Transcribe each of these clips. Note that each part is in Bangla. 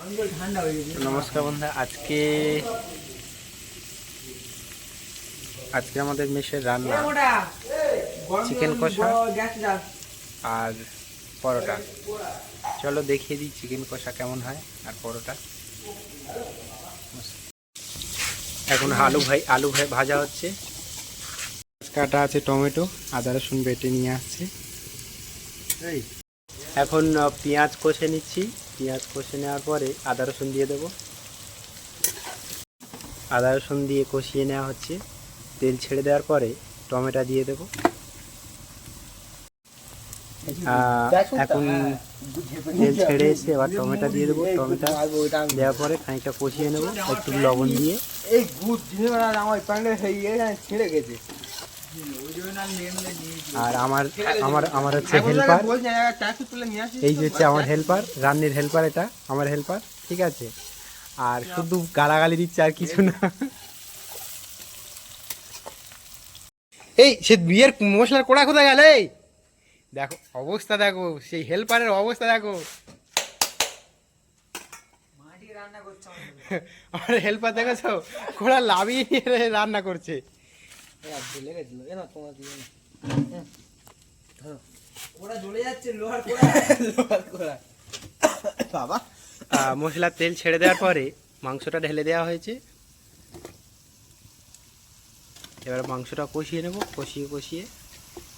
নমস্কার বন্ধুরা, আজকে আমাদের মেসের রান্না চিকেন কষা আর পরোটা। চলো দেখিয়ে দিই চিকেন কষা কেমন হয় আর পরোটা। এখন আলু ভাজা হচ্ছে, কাটা আছে, টমেটো, আদা রসুন বেটে নিয়ে আসছে। এখন পেঁয়াজ কষে নিচ্ছি। পেঁয়াজ কষে নেওয়ার পরে আদা রসুন দিয়ে দেবো। আদা রসুন দিয়ে কষিয়ে নেওয়া হচ্ছে। তেল ছেড়ে দেওয়ার পরে টমেটো দিয়ে দেবো। এখন তেল ছেড়ে এসে এবার টমেটো দিয়ে দেবো। টমেটো দেওয়ার পরে খানিকটা কষিয়ে নেবো একটু লবণ দিয়ে। আর আমার হচ্ছে হেল্পার, এই যে হচ্ছে আমার হেল্পার, রান্নির হেল্পার, এটা আমার হেল্পার, ঠিক আছে। আর শুধু গালাগালি দিচ্ছে আর কিছু না। এই সে বিয়ের মশলার কোড়া কোথায় গেল? এই দেখো অবস্থা, দেখো সেই হেল্পারের অবস্থা দেখো। আমার হেল্পার দেখেছো কোড়া লাভিয়ে রান্না করছে। মশলার তেল ছেড়ে দেওয়ার পরে মাংসটা ঢেলে দেওয়া হয়েছে। এবার মাংসটা কষিয়ে নেব। কষিয়ে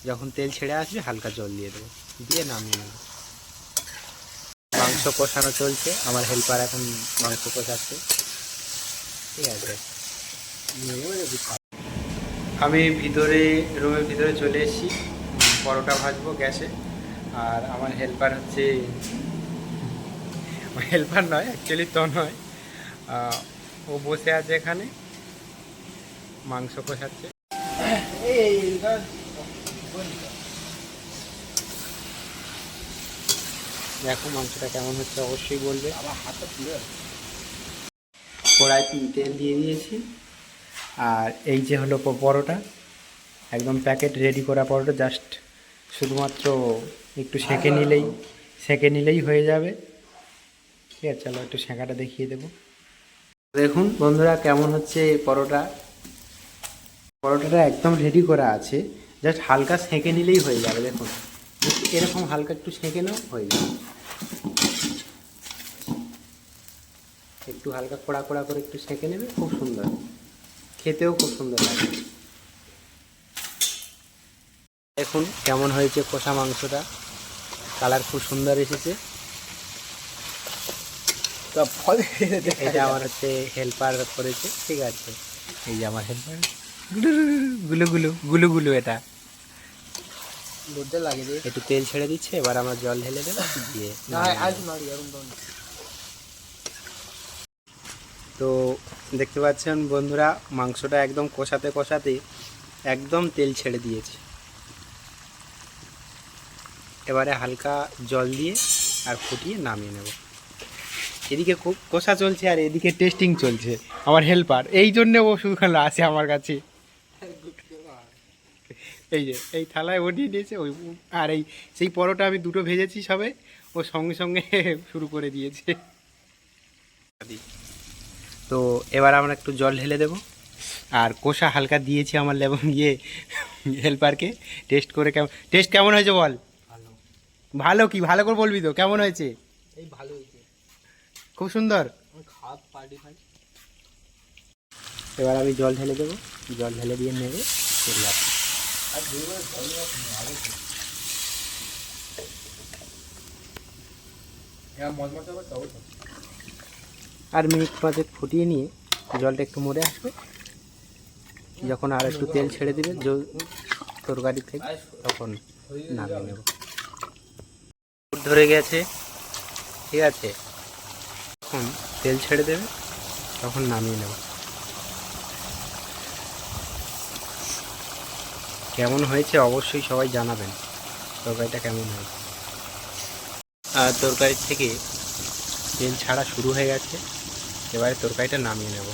যখন তেল ছেড়ে আসবে হালকা জল দিয়ে দেবো, দিয়ে নামিয়ে নেব। মাংস কষানো চলছে, আমার হেল্পার এখন মাংস কষাচ্ছে, ঠিক আছে। আমি রুমের ভিতরে চলে এসেছি, পরোটা ভাজবো গ্যাসে। আর আমার হেল্পার হচ্ছে, হেল্পার নয় অ্যাকচুয়ালি, তো নয়, ও বসে আছে এখানে মাংস কষাচ্ছে। দেখো মাংসটা কেমন হচ্ছে অবশ্যই বলবে। কড়াই তেল দিয়ে দিয়েছি। আর এই যে হলো পরোটা, একদম প্যাকেট রেডি করা পরোটা, জাস্ট শুধুমাত্র একটু সেঁকে নিলেই হয়ে যাবে, ঠিক আছে। চলো একটু সেঁকাটা দেখিয়ে দেবো। দেখুন বন্ধুরা কেমন হচ্ছে পরোটাটা একদম রেডি করা আছে, জাস্ট হালকা সেঁকে নিলেই হয়ে যাবে। দেখুন এরকম হালকা একটু সেঁকে নাও, হয়ে যাবে। একটু হালকা কড়া করে একটু সেঁকে নেবে, খুব সুন্দর, খেতেও খুব সুন্দর লাগে। দেখুন কেমন হয়েছে কষা মাংসটা, কালার খুব সুন্দর এসেছে। এটা আমার হচ্ছে হেল্পার করেছে, ঠিক আছে। এই যে আমার হেল্পার গুলু এটা একটু তেল ছেড়ে দিচ্ছে। এবার আমরা জল ঢেলে দেবো দিয়ে। তো দেখতে পাচ্ছেন বন্ধুরা, মাংসটা একদম কষাতে একদম তেল ছেড়ে দিয়েছে। এবারে হালকা জল দিয়ে আর ফুটিয়ে নামিয়ে নেব। এদিকে খুব কষা চলছে আর এদিকে টেস্টিং চলছে। আমার হেল্পার এই জন্যে ও শুধু আসে আমার কাছে। এই যে এই থালায় ও নিয়ে নিয়েছে ওই, আর সেই পরোটা আমি দুটো ভেজেছি সবে, ও সঙ্গে শুরু করে দিয়েছে। তো এবার আমরা একটু জল ঢেলে দেবো। আর কষা হালকা দিয়েছি আমার হেল্পারকে। টেস্ট কেমন হয়েছে বল? ভালো কি ভালো করে বলবি তো, কেমন হয়েছে? এই ভালো হয়েছে, খুব সুন্দর। এবার আমি জল ঢেলে দেবো, জল ঢেলে দিয়ে নেড়ে চলে যাচ্ছি। আর মিনিট 5 ফুটিয়ে নিয়ে জলটা একটু মরে আসবে, যখন আর একটু তেল ছেড়ে দিবে তরকারি থেকে, তখন নামিয়ে নেব। ধরে গেছে, ঠিক আছে। তখন তেল ছেড়ে দেবে, তখন নামিয়ে নেব। কেমন হয়েছে অবশ্যই সবাই জানাবেন তরকারিটা কেমন হয়েছে। আর তরকারি থেকে তেল ছাড়া শুরু হয়ে গেছে, এবারে তরকারিটা নামিয়ে নেব।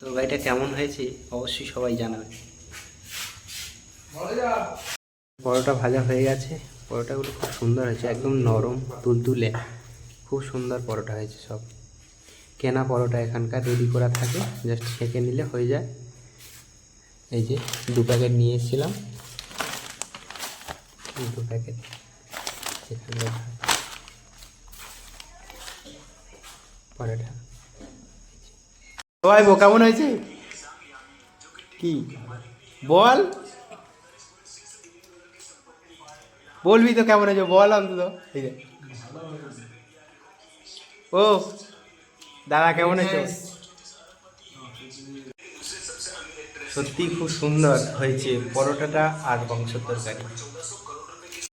তরকারিটা কেমন হয়েছে অবশ্যই সবাই জানাবেন। পরোটা ভাজা হয়ে গেছে, পরোটাগুলো খুব সুন্দর হয়েছে, একদম নরম তুলতুলে, খুব সুন্দর পরোটা হয়েছে। সব কেনা পরোটা এখানকার রেডি করা থাকে, জাস্ট সেঁকে নিলে হয়ে যায়। এই যে 2 প্যাকেট নিয়ে এসেছিলাম, 2 প্যাকেট এখানে পরোটা। ভাই কেমন হয়েছে কি বল, বলবি তো কেমন হয়েছে বল অন্তত। এই যে ও দাদা কেমন হয়েছে? সত্যি খুব সুন্দর হয়েছে পরোটাটা আর মাংসের তরকারি।